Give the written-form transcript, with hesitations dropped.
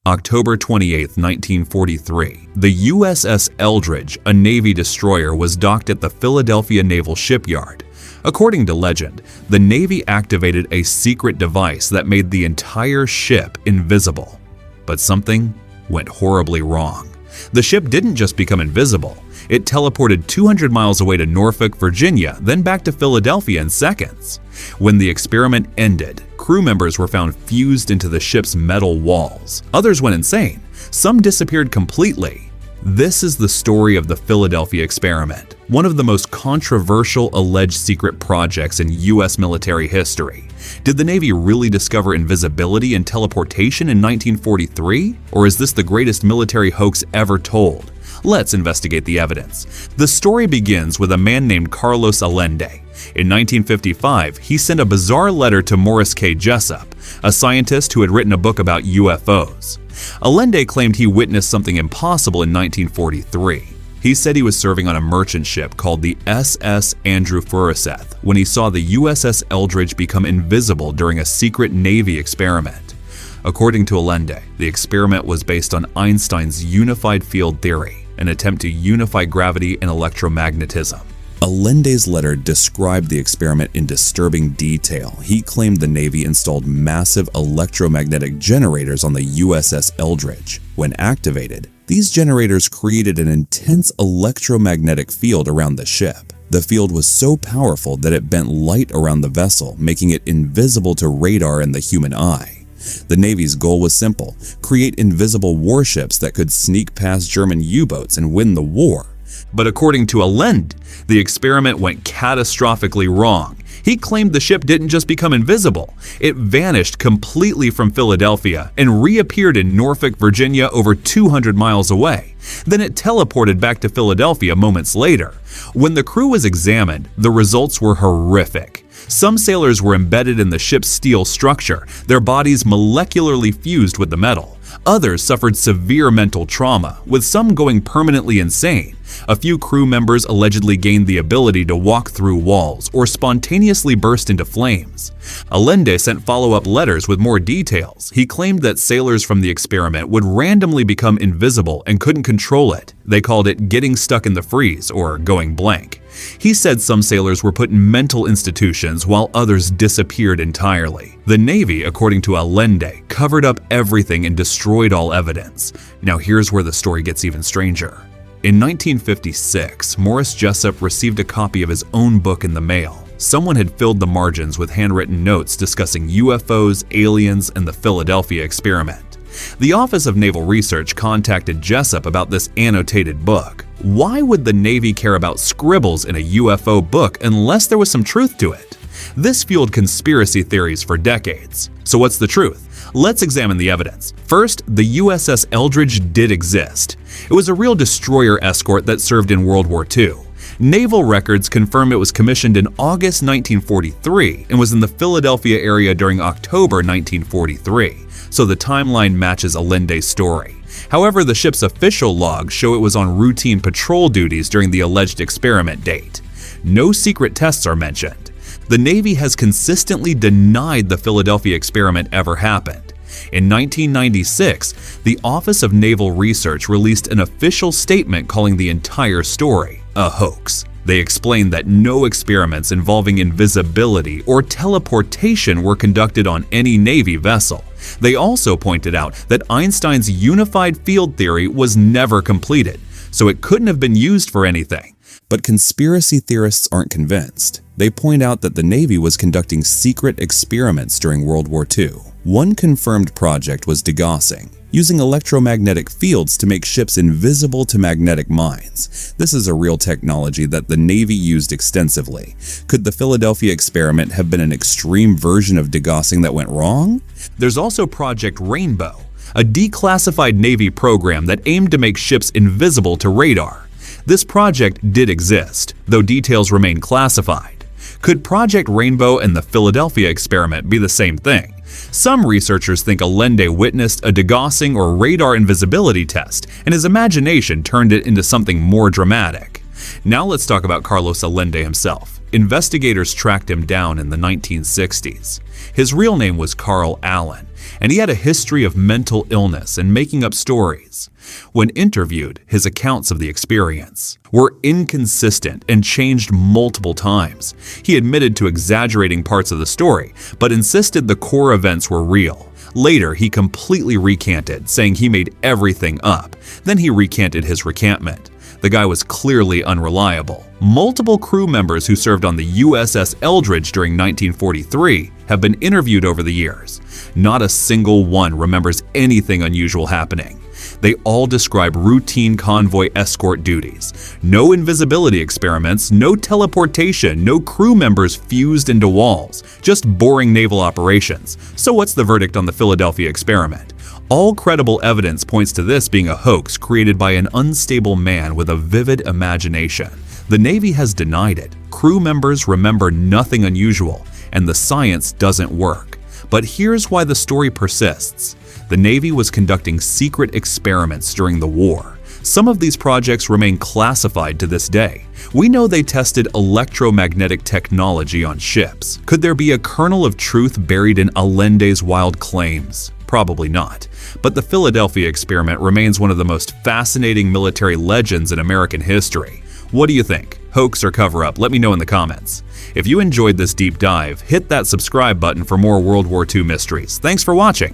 October 28, 1943, the USS Eldridge, a Navy destroyer, was docked at the Philadelphia Naval Shipyard. According to legend, the Navy activated a secret device that made the entire ship invisible. But something went horribly wrong. The ship didn't just become invisible. It teleported 200 miles away to Norfolk, Virginia, then back to Philadelphia in seconds. When the experiment ended, crew members were found fused into the ship's metal walls. Others went insane. Some disappeared completely. This is the story of the Philadelphia experiment, one of the most controversial alleged secret projects in U.S. military history. Did the Navy really discover invisibility and teleportation in 1943? Or is this the greatest military hoax ever told? Let's investigate the evidence. The story begins with a man named Carlos Allende. In 1955, he sent a bizarre letter to Morris K. Jessup, a scientist who had written a book about UFOs. Allende claimed he witnessed something impossible in 1943. He said he was serving on a merchant ship called the SS Andrew Forsyth when he saw the USS Eldridge become invisible during a secret Navy experiment. According to Allende, the experiment was based on Einstein's unified field theory, an attempt to unify gravity and electromagnetism. Allende's letter described the experiment in disturbing detail. He claimed the Navy installed massive electromagnetic generators on the USS Eldridge. When activated, these generators created an intense electromagnetic field around the ship. The field was so powerful that it bent light around the vessel, making it invisible to radar and the human eye. The Navy's goal was simple: create invisible warships that could sneak past German U-boats and win the war. But according to Allende, the experiment went catastrophically wrong. He claimed the ship didn't just become invisible, it vanished completely from Philadelphia and reappeared in Norfolk, Virginia, over 200 miles away. Then it teleported back to Philadelphia moments later. When the crew was examined, the results were horrific. Some sailors were embedded in the ship's steel structure, their bodies molecularly fused with the metal. Others suffered severe mental trauma, with some going permanently insane. A few crew members allegedly gained the ability to walk through walls or spontaneously burst into flames. Allende sent follow-up letters with more details. He claimed that sailors from the experiment would randomly become invisible and couldn't control it. They called it getting stuck in the freeze or going blank. He said some sailors were put in mental institutions while others disappeared entirely. The Navy, according to Allende, covered up everything and destroyed all evidence. Now here's where the story gets even stranger. In 1956, Morris Jessup received a copy of his own book in the mail. Someone had filled the margins with handwritten notes discussing UFOs, aliens, and the Philadelphia experiment. The Office of Naval Research contacted Jessup about this annotated book. Why would the Navy care about scribbles in a UFO book unless there was some truth to it? This fueled conspiracy theories for decades. So what's the truth? Let's examine the evidence. First, the USS Eldridge did exist. It was a real destroyer escort that served in World War II. Naval records confirm it was commissioned in August 1943 and was in the Philadelphia area during October 1943, so the timeline matches Allende's story. However, the ship's official logs show it was on routine patrol duties during the alleged experiment date. No secret tests are mentioned. The Navy has consistently denied the Philadelphia experiment ever happened. In 1996, the Office of Naval Research released an official statement calling the entire story a hoax. They explained that no experiments involving invisibility or teleportation were conducted on any Navy vessel. They also pointed out that Einstein's unified field theory was never completed, so it couldn't have been used for anything. But conspiracy theorists aren't convinced. They point out that the Navy was conducting secret experiments during World War II. One confirmed project was degaussing, using electromagnetic fields to make ships invisible to magnetic mines. This is a real technology that the Navy used extensively. Could the Philadelphia experiment have been an extreme version of degaussing that went wrong? There's also Project Rainbow, a declassified Navy program that aimed to make ships invisible to radar. This project did exist, though details remain classified. Could Project Rainbow and the Philadelphia experiment be the same thing? Some researchers think Allende witnessed a degaussing or radar invisibility test, and his imagination turned it into something more dramatic. Now let's talk about Carlos Allende himself. Investigators tracked him down in the 1960s. His real name was Carl Allen, and he had a history of mental illness and making up stories. When interviewed, his accounts of the experience were inconsistent and changed multiple times. He admitted to exaggerating parts of the story, but insisted the core events were real. Later, he completely recanted, saying he made everything up. Then he recanted his recantment. The guy was clearly unreliable. Multiple crew members who served on the USS Eldridge during 1943 have been interviewed over the years. Not a single one remembers anything unusual happening. They all describe routine convoy escort duties. No invisibility experiments, no teleportation, no crew members fused into walls. Just boring naval operations. So what's the verdict on the Philadelphia experiment? All credible evidence points to this being a hoax created by an unstable man with a vivid imagination. The Navy has denied it. Crew members remember nothing unusual, and the science doesn't work. But here's why the story persists. The Navy was conducting secret experiments during the war. Some of these projects remain classified to this day. We know they tested electromagnetic technology on ships. Could there be a kernel of truth buried in Allende's wild claims? Probably not. But the Philadelphia experiment remains one of the most fascinating military legends in American history. What do you think? Hoax or cover-up? Let me know in the comments. If you enjoyed this deep dive, hit that subscribe button for more World War II mysteries. Thanks for watching.